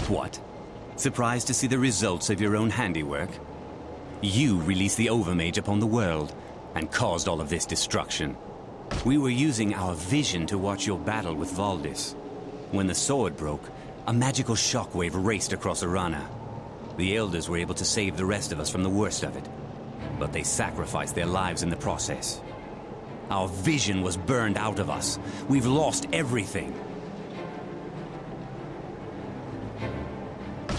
What? Surprised to see the results of your own handiwork? You released the Overmage upon the world and caused all of this destruction. We were using our vision to watch your battle with Valdis. When the sword broke, a magical shockwave raced across Arana. The Elders were able to save the rest of us from the worst of it, but they sacrificed their lives in the process. Our vision was burned out of us. We've lost everything.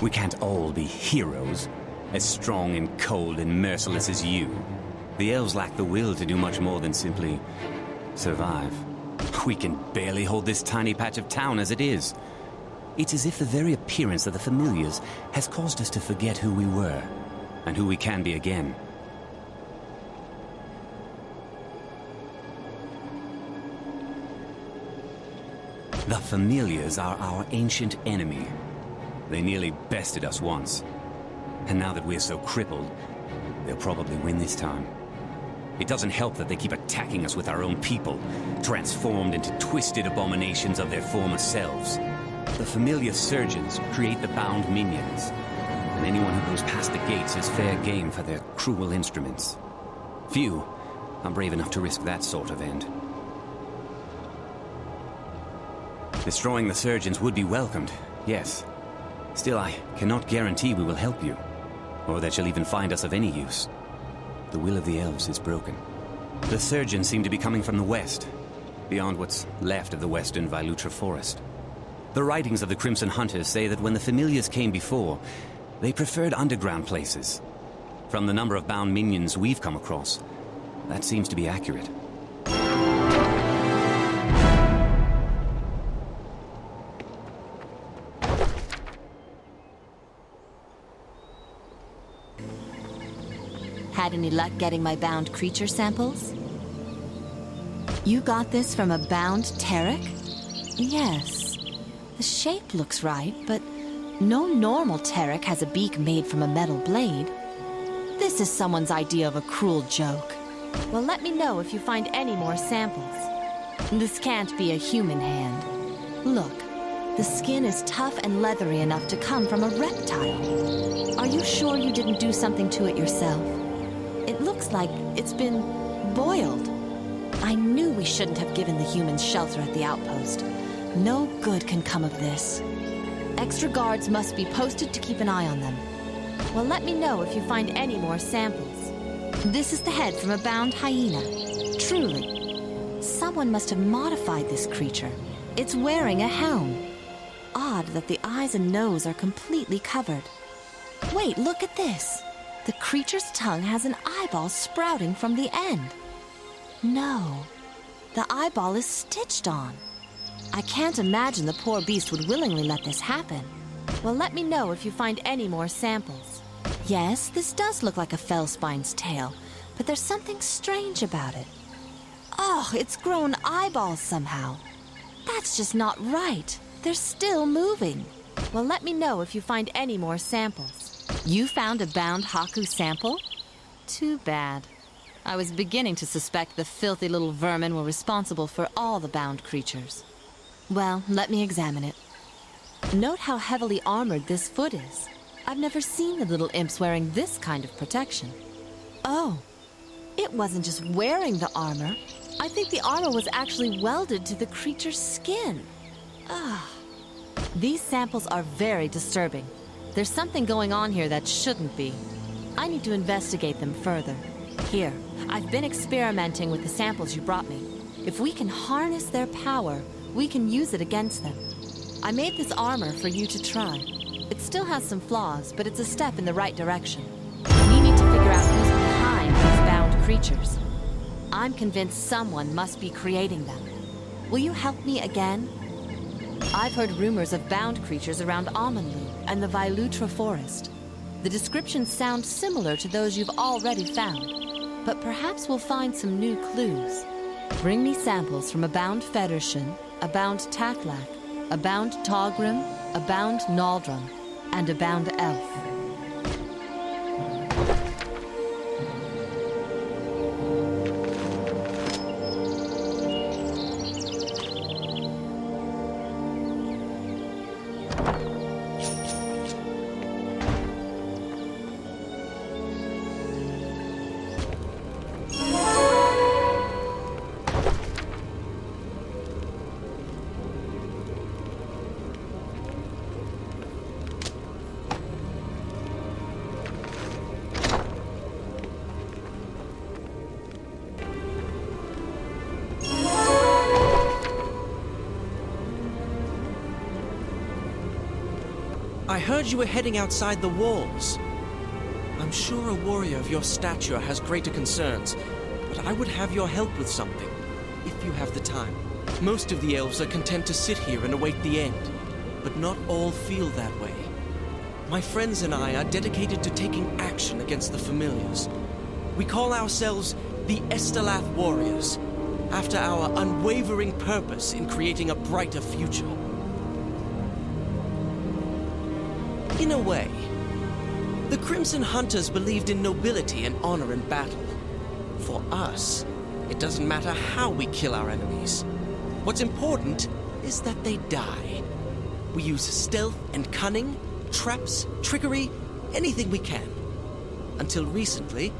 We can't all be heroes, as strong and cold and merciless as you. The elves lack the will to do much more than simply survive. We can barely hold this tiny patch of town as it is. It's as if the very appearance of the familiars has caused us to forget who we were, and who we can be again. The familiars are our ancient enemy. They nearly bested us once. And now that we're so crippled, they'll probably win this time. It doesn't help that they keep attacking us with our own people, transformed into twisted abominations of their former selves. The familiar surgeons create the bound minions, and anyone who goes past the gates is fair game for their cruel instruments. Few are brave enough to risk that sort of end. Destroying the surgeons would be welcomed, yes. Still, I cannot guarantee we will help you, or that you'll even find us of any use. The will of the elves is broken. The surgeons seem to be coming from the west, beyond what's left of the western Vylutra forest. The writings of the Crimson Hunters say that when the familiars came before, they preferred underground places. From the number of bound minions we've come across, that seems to be accurate. Had any luck getting my bound creature samples? You got this from a bound Tarek? Yes. The shape looks right, but no normal Tarek has a beak made from a metal blade. This is someone's idea of a cruel joke. Well, let me know if you find any more samples. This can't be a human hand. Look, the skin is tough and leathery enough to come from a reptile. Are you sure you didn't do something to it yourself? It looks like it's been boiled. I knew we shouldn't have given the humans shelter at the outpost. No good can come of this. Extra guards must be posted to keep an eye on them. Well, let me know if you find any more samples. This is the head from a bound hyena. Truly. Someone must have modified this creature. It's wearing a helm. Odd that the eyes and nose are completely covered. Wait, look at this. The creature's tongue has an eyeball sprouting from the end. No, the eyeball is stitched on. I can't imagine the poor beast would willingly let this happen. Well, let me know if you find any more samples. Yes, this does look like a fellspine's tail, but there's something strange about it. Oh, it's grown eyeballs somehow. That's just not right. They're still moving. Well, let me know if you find any more samples. You found a bound Haku sample? Too bad. I was beginning to suspect the filthy little vermin were responsible for all the bound creatures. Well, let me examine it. Note how heavily armored this foot is. I've never seen the little imps wearing this kind of protection. Oh, it wasn't just wearing the armor. I think the armor was actually welded to the creature's skin. These samples are very disturbing. There's something going on here that shouldn't be. I need to investigate them further. Here, I've been experimenting with the samples you brought me. If we can harness their power, we can use it against them. I made this armor for you to try. It still has some flaws, but it's a step in the right direction. We need to figure out who's behind these bound creatures. I'm convinced someone must be creating them. Will you help me again? I've heard rumors of bound creatures around Amanlu and the Vylutra forest. The descriptions sound similar to those you've already found, but perhaps we'll find some new clues. Bring me samples from a bound Federshin, a bound Taklak, a bound Togrim, a bound Naldrum, and a bound Elf. I heard you were heading outside the walls. I'm sure a warrior of your stature has greater concerns, but I would have your help with something, if you have the time. Most of the elves are content to sit here and await the end, but not all feel that way. My friends and I are dedicated to taking action against the familiars. We call ourselves the Estelath Warriors, after our unwavering purpose in creating a brighter future. In a way, the Crimson Hunters believed in nobility and honor in battle. For us, it doesn't matter how we kill our enemies. What's important is that they die. We use stealth and cunning, traps, trickery, anything we can. Until recently,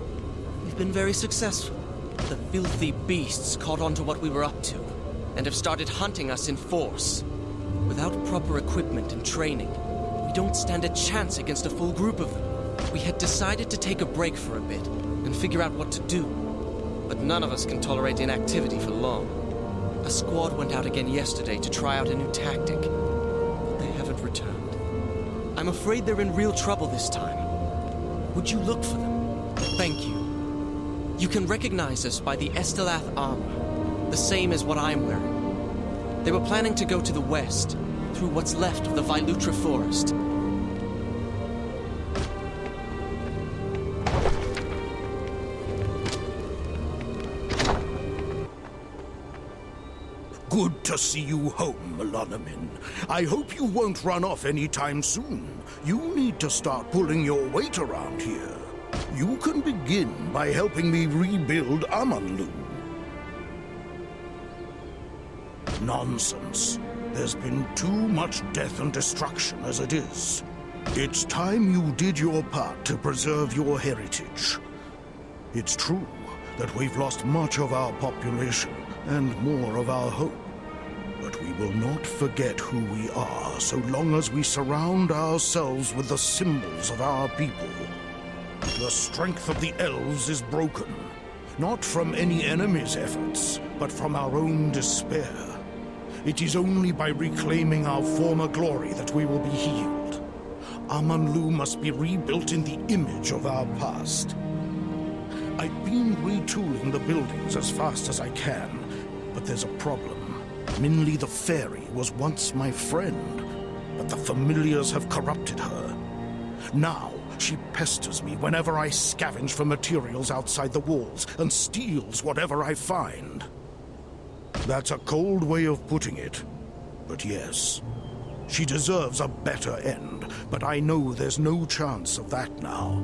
we've been very successful. The filthy beasts caught on to what we were up to, and have started hunting us in force. Without proper equipment and training, we don't stand a chance against a full group of them. We had decided to take a break for a bit, and figure out what to do. But none of us can tolerate inactivity for long. A squad went out again yesterday to try out a new tactic, but they haven't returned. I'm afraid they're in real trouble this time. Would you look for them? Thank you. You can recognize us by the Estelath armor, the same as what I'm wearing. They were planning to go to the west, through what's left of the Vylutra forest. Good to see you home, Melanomin. I hope you won't run off anytime soon. You need to start pulling your weight around here. You can begin by helping me rebuild Amanlu. Nonsense. There's been too much death and destruction as it is. It's time you did your part to preserve your heritage. It's true that we've lost much of our population and more of our hope. But we will not forget who we are so long as we surround ourselves with the symbols of our people. The strength of the elves is broken, not from any enemy's efforts, but from our own despair. It is only by reclaiming our former glory that we will be healed. Amanlu must be rebuilt in the image of our past. I've been retooling the buildings as fast as I can, but there's a problem. Minli the Fairy was once my friend, but the familiars have corrupted her. Now, she pesters me whenever I scavenge for materials outside the walls and steals whatever I find. That's a cold way of putting it, but yes. She deserves a better end, but I know there's no chance of that now.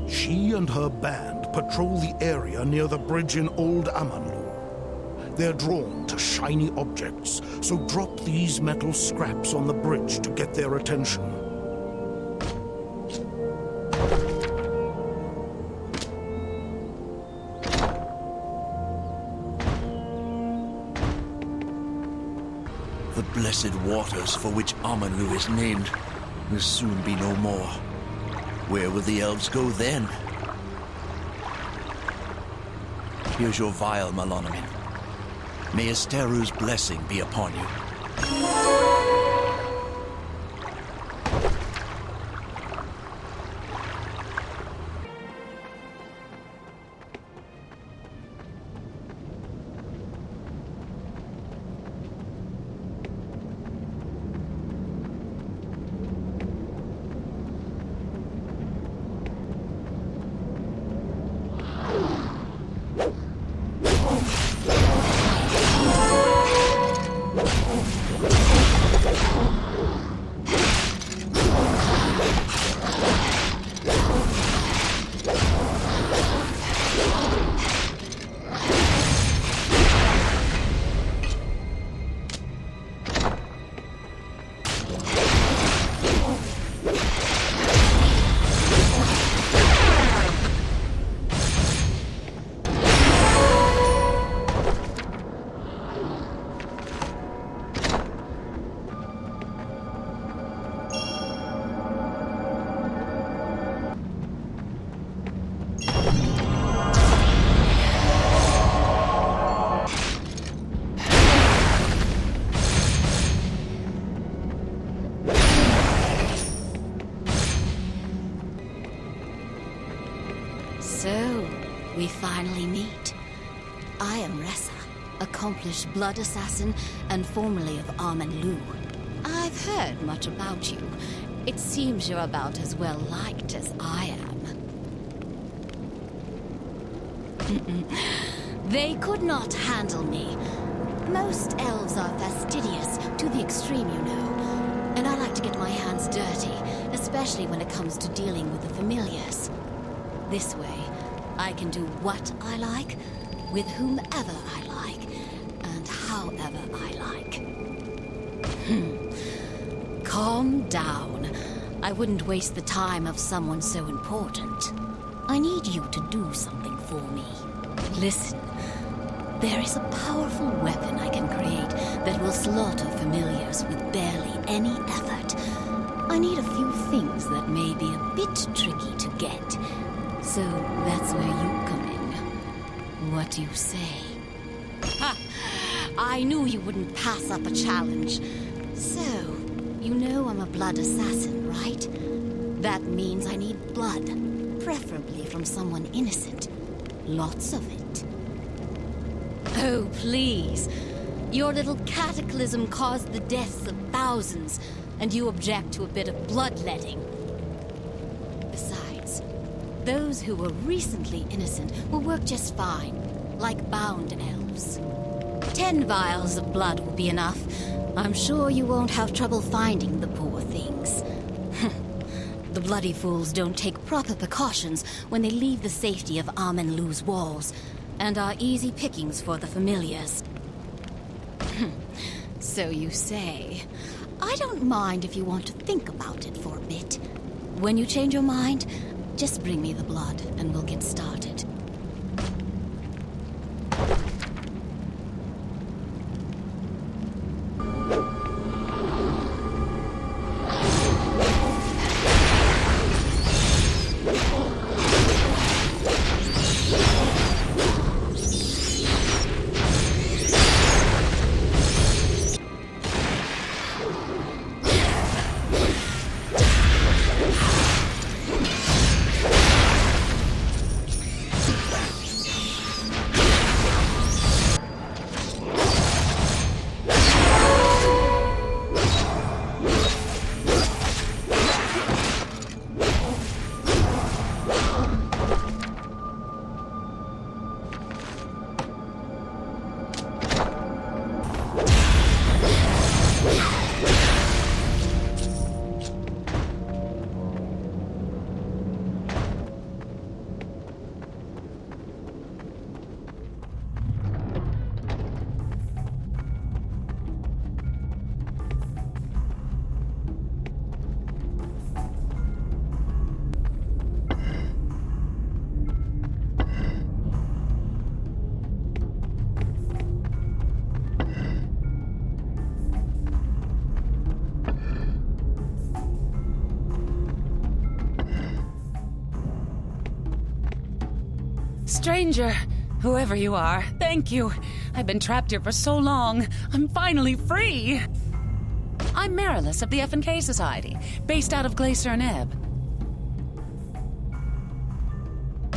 She and her band patrol the area near the bridge in Old Amanlu. They're drawn to shiny objects, so drop these metal scraps on the bridge to get their attention. The blessed waters for which Amanlu is named will soon be no more. Where will the elves go then? Here's your vial, Melanomin. May Esteru's blessing be upon you. We finally meet. I am Ressa, accomplished blood assassin and formerly of Armen Lu. I've heard much about you. It seems you're about as well liked as I am. They could not handle me. Most elves are fastidious, to the extreme, you know. And I like to get my hands dirty, especially when it comes to dealing with the familiars. This way, I can do what I like, with whomever I like, and however I like. Calm down. I wouldn't waste the time of someone so important. I need you to do something for me. Listen, there is a powerful weapon I can create that will slaughter familiars with barely any effort. I need a few things that may be a bit tricky to get. So that's where you come in. What do you say? Ha! I knew you wouldn't pass up a challenge. So, you know I'm a blood assassin, right? That means I need blood, preferably from someone innocent. Lots of it. Oh, please. Your little cataclysm caused the deaths of thousands, and you object to a bit of bloodletting. Besides, those who were recently innocent will work just fine, like bound elves. 10 vials of blood will be enough. I'm sure you won't have trouble finding the poor things. The bloody fools don't take proper precautions when they leave the safety of Armen Lu's walls, and are easy pickings for the familiars. So you say. I don't mind if you want to think about it for a bit. When you change your mind, just bring me the blood and we'll get started. Stranger, whoever you are, thank you. I've been trapped here for so long. I'm finally free. I'm Marilys of the F&K Society, based out of Glacier and Ebb.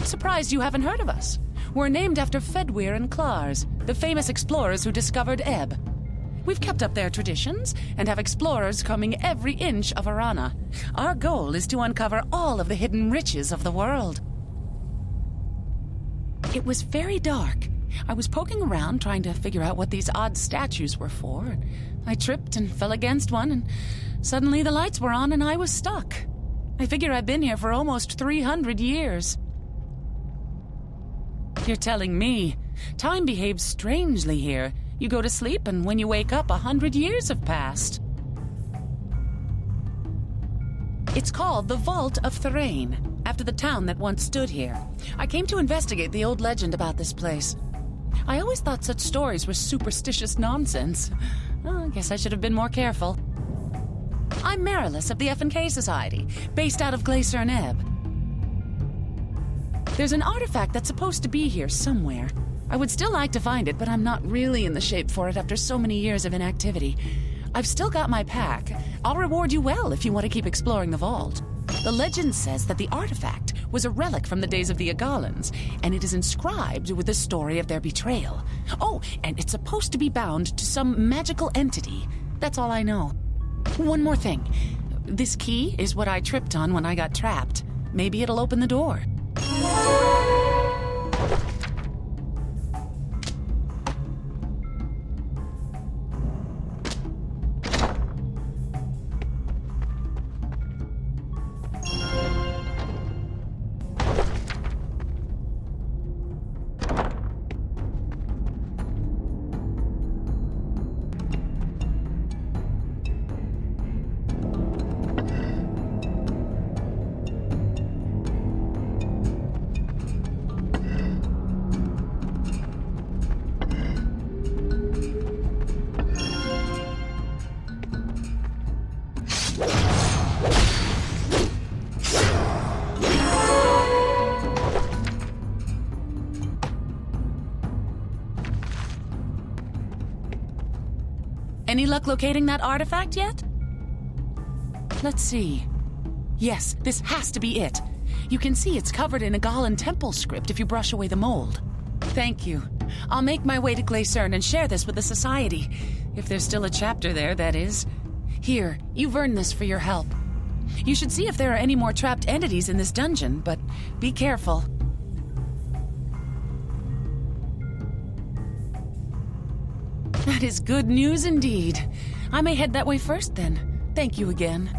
Surprised you haven't heard of us. We're named after Fedwyr and Klars, the famous explorers who discovered Ebb. We've kept up their traditions and have explorers combing every inch of Arana. Our goal is to uncover all of the hidden riches of the world. It was very dark. I was poking around trying to figure out what these odd statues were for. I tripped and fell against one, and suddenly the lights were on and I was stuck. I figure I've been here for almost 300 years. You're telling me. Time behaves strangely here. You go to sleep, and when you wake up, 100 years have passed. It's called the Vault of Thrain, after the town that once stood here. I came to investigate the old legend about this place. I always thought such stories were superstitious nonsense. I guess I should have been more careful. I'm Marilys of the F&K Society, based out of Glacier and Ebb. There's an artifact that's supposed to be here somewhere. I would still like to find it, but I'm not really in the shape for it after so many years of inactivity. I've still got my pack. I'll reward you well if you want to keep exploring the vault. The legend says that the artifact was a relic from the days of the Agalans, and it is inscribed with the story of their betrayal. Oh, and it's supposed to be bound to some magical entity. That's all I know. One more thing. This key is what I tripped on when I got trapped. Maybe it'll open the door. Any luck locating that artifact yet? Let's see. Yes, this has to be it. You can see it's covered in Agalan temple script if you brush away the mold. Thank you. I'll make my way to Glecerne and share this with the Society. If there's still a chapter there, that is. Here, you've earned this for your help. You should see if there are any more trapped entities in this dungeon, but be careful. That is good news indeed. I may head that way first then. Thank you again.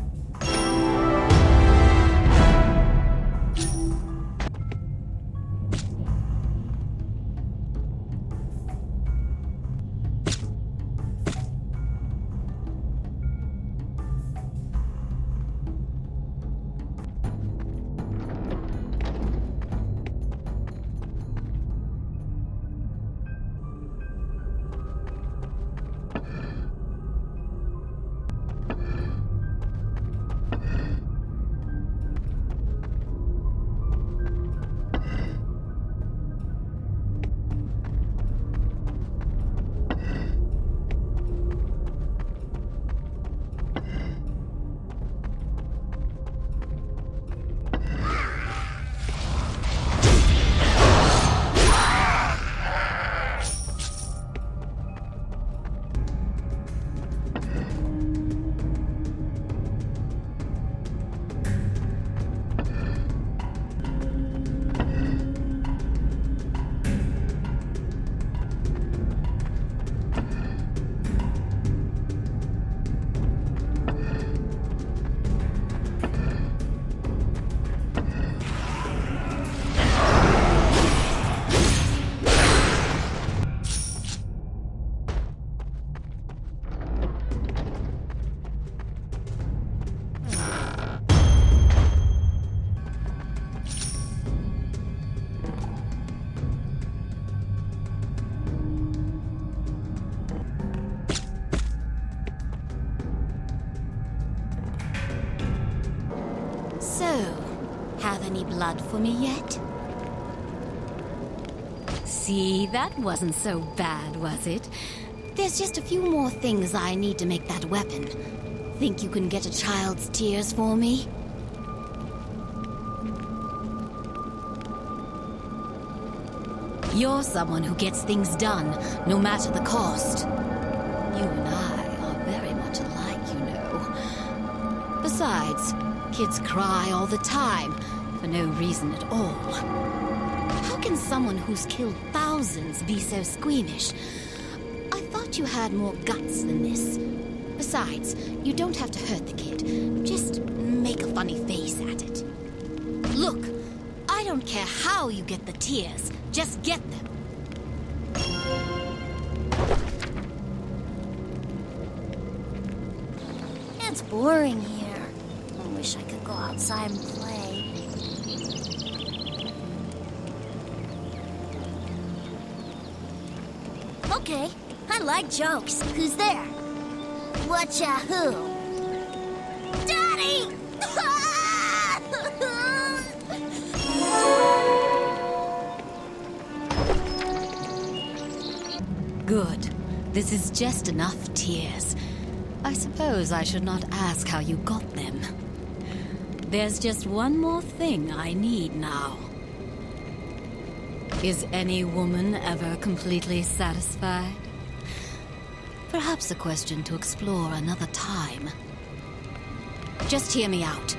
Have any blood for me yet? See, that wasn't so bad, was it? There's just a few more things I need to make that weapon. Think you can get a child's tears for me? You're someone who gets things done, no matter the cost. You and I are very much alike, you know. Besides, kids cry all the time, for no reason at all. How can someone who's killed thousands be so squeamish? I thought you had more guts than this. Besides, you don't have to hurt the kid. Just make a funny face at it. Look, I don't care how you get the tears. Just get them. It's boring here. I wish I could go outside and play. Okay, I like jokes. Who's there? Whatcha who? Daddy! Good. This is just enough tears. I suppose I should not ask how you got them. There's just one more thing I need now. Is any woman ever completely satisfied? Perhaps a question to explore another time. Just hear me out.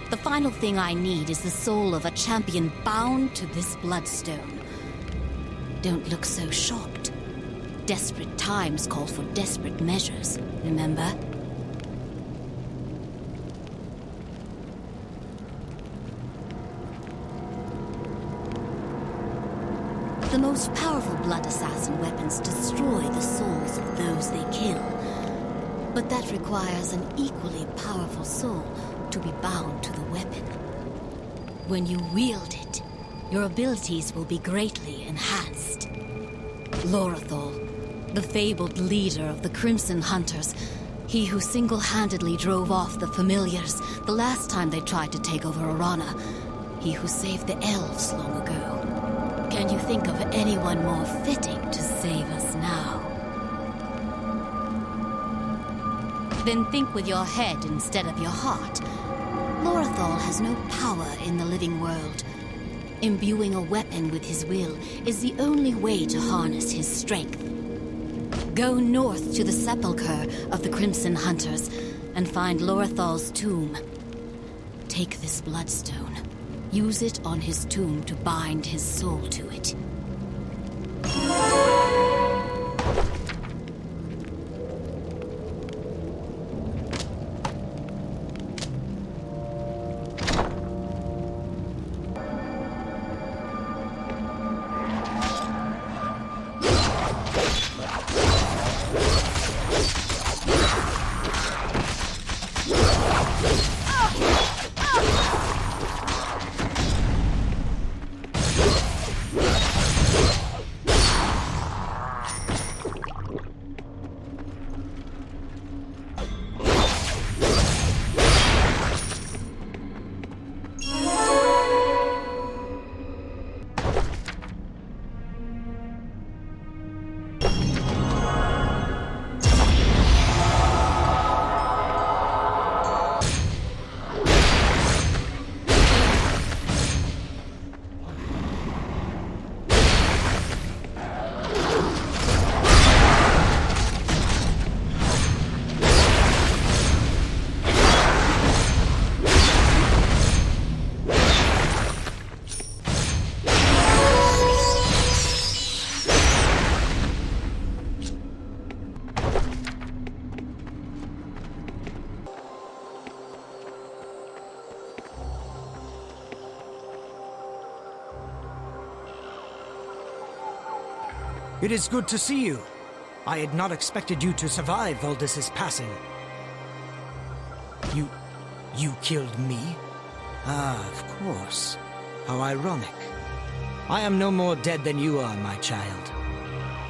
The final thing I need is the soul of a champion bound to this bloodstone. Don't look so shocked. Desperate times call for desperate measures, remember? The most powerful blood assassin weapons destroy the souls of those they kill. But that requires an equally powerful soul to be bound to the weapon. When you wield it, your abilities will be greatly enhanced. Lorathol, the fabled leader of the Crimson Hunters, he who single-handedly drove off the Familiars the last time they tried to take over Arana, he who saved the elves long ago. Can you think of anyone more fitting to save us now? Then think with your head instead of your heart. Lorathol has no power in the living world. Imbuing a weapon with his will is the only way to harness his strength. Go north to the sepulchre of the Crimson Hunters and find Lorathol's tomb. Take this bloodstone. Use it on his tomb to bind his soul to it. It is good to see you. I had not expected you to survive Valdis's passing. You killed me? Ah, of course. How ironic. I am no more dead than you are, my child.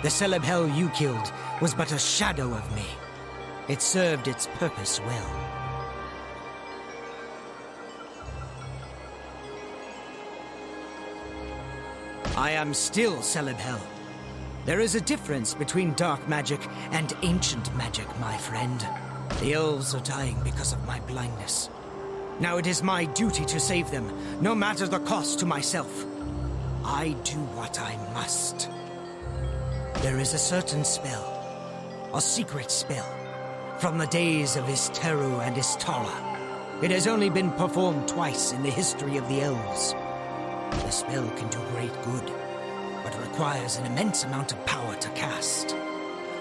The celeb hell you killed was but a shadow of me. It served its purpose well. I am still celeb hell. There is a difference between dark magic and ancient magic, my friend. The elves are dying because of my blindness. Now it is my duty to save them, no matter the cost to myself. I do what I must. There is a certain spell, a secret spell, from the days of Isteru and Istara. It has only been performed twice in the history of the elves. The spell can do great good, but requires an immense amount of power to cast.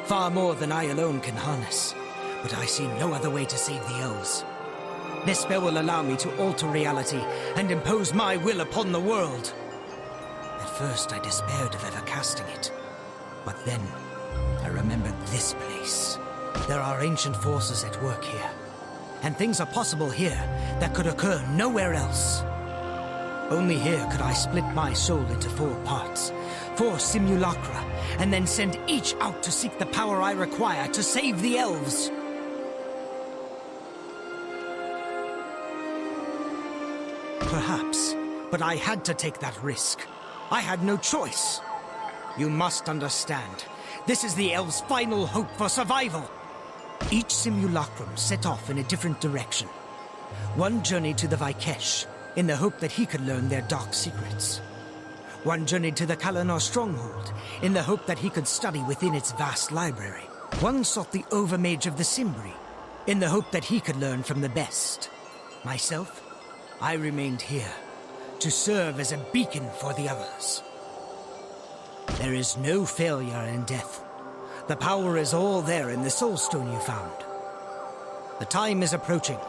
Far more than I alone can harness, but I see no other way to save the elves. This spell will allow me to alter reality and impose my will upon the world. At first I despaired of ever casting it, but then I remembered this place. There are ancient forces at work here, and things are possible here that could occur nowhere else. Only here could I split my soul into 4 parts, 4 simulacra, and then send each out to seek the power I require to save the elves. Perhaps, but I had to take that risk. I had no choice. You must understand, this is the elves' final hope for survival. Each simulacrum set off in a different direction. One journeyed to the Vaikesh, in the hope that he could learn their dark secrets. One journeyed to the Kalanor stronghold, in the hope that he could study within its vast library. One sought the Overmage of the Cimbri, in the hope that he could learn from the best. Myself, I remained here, to serve as a beacon for the others. There is no failure in death. The power is all there in the Soul Stone you found. The time is approaching.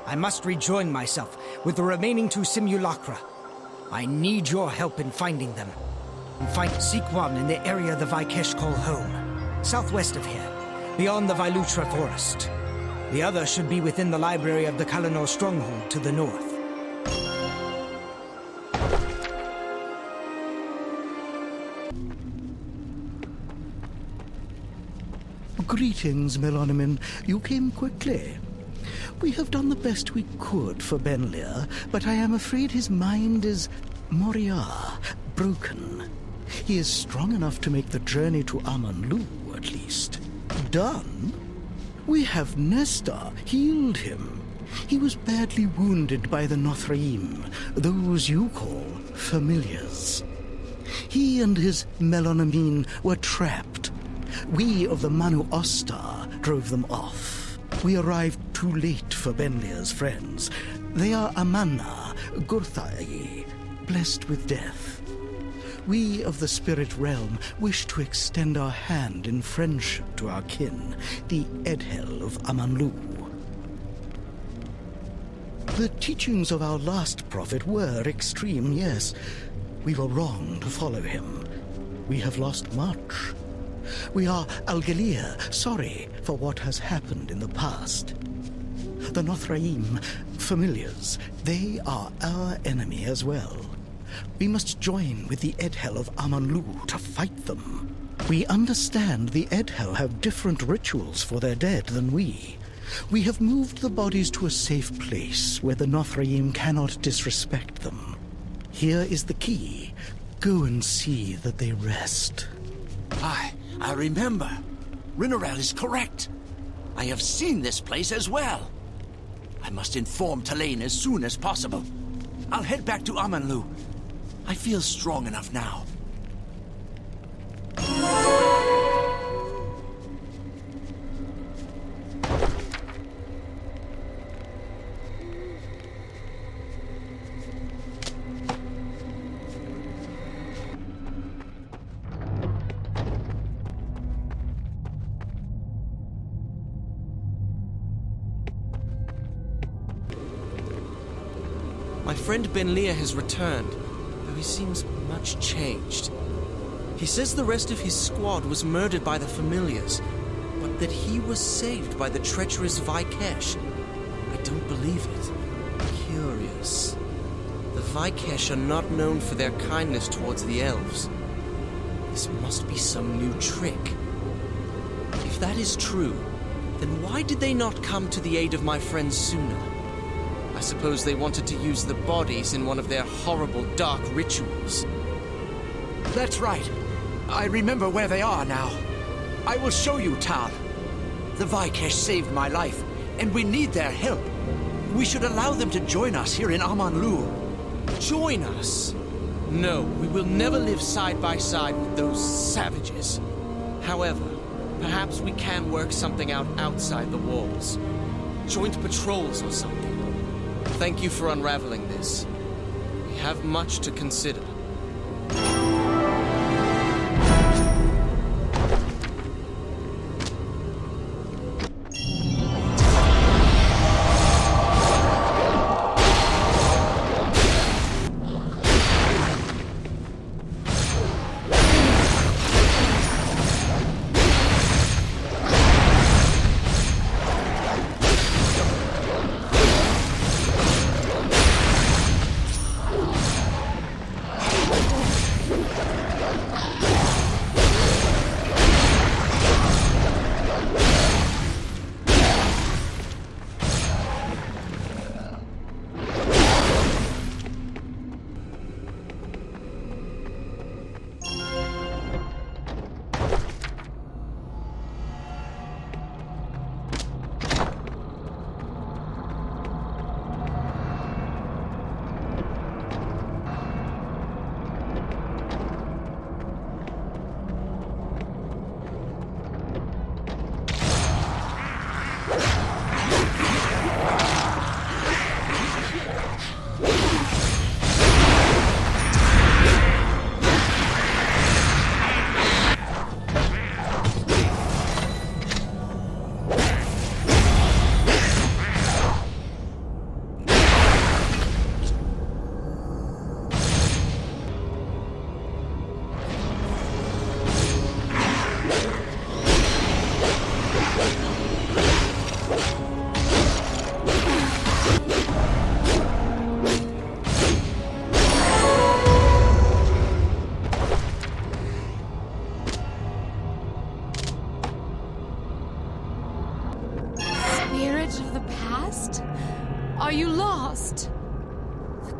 I must rejoin myself with the remaining 2 simulacra. I need your help in finding them. Seek one in the area the Vaikesh call home, southwest of here, beyond the Vailutra forest. The other should be within the library of the Kalanor stronghold to the north. Greetings, Melonimin. You came quickly. We have done the best we could for Benlir, but I am afraid his mind is Moriah, broken. He is strong enough to make the journey to Amanlu, at least. Done? We have Nestor, healed him. He was badly wounded by the Nothraim, those you call familiars. He and his Melonamine were trapped. We of the Manu Ostar drove them off. We arrived too late for Benlir's friends. They are Amanna, Gurthai, blessed with death. We of the spirit realm wish to extend our hand in friendship to our kin, the Edhel of Amanlu. The teachings of our last prophet were extreme, yes. We were wrong to follow him. We have lost much. We are Algelir, sorry for what has happened in the past. The Nothraim, familiars, they are our enemy as well. We must join with the Edhel of Amanlu to fight them. We understand the Edhel have different rituals for their dead than we. We have moved the bodies to a safe place where the Nothraim cannot disrespect them. Here is the key. Go and see that they rest. I remember. Rinarel is correct. I have seen this place as well. I must inform Talaine as soon as possible. I'll head back to Amanlu. I feel strong enough now. My friend Benlir has returned, though he seems much changed. He says the rest of his squad was murdered by the familiars, but that he was saved by the treacherous Vaikesh. I don't believe it. Curious. The Vaikesh are not known for their kindness towards the elves. This must be some new trick. If that is true, then why did they not come to the aid of my friends sooner? I suppose they wanted to use the bodies in one of their horrible dark rituals. That's right. I remember where they are now. I will show you, Tal. The Vaikesh saved my life, and we need their help. We should allow them to join us here in Amanlu. Join us? No, we will never live side by side with those savages. However, perhaps we can work something out outside the walls. Joint patrols or something. Thank you for unraveling this. We have much to consider.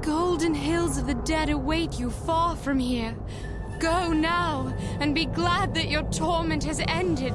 golden hills of the dead await you far from here. Go now, and be glad that your torment has ended.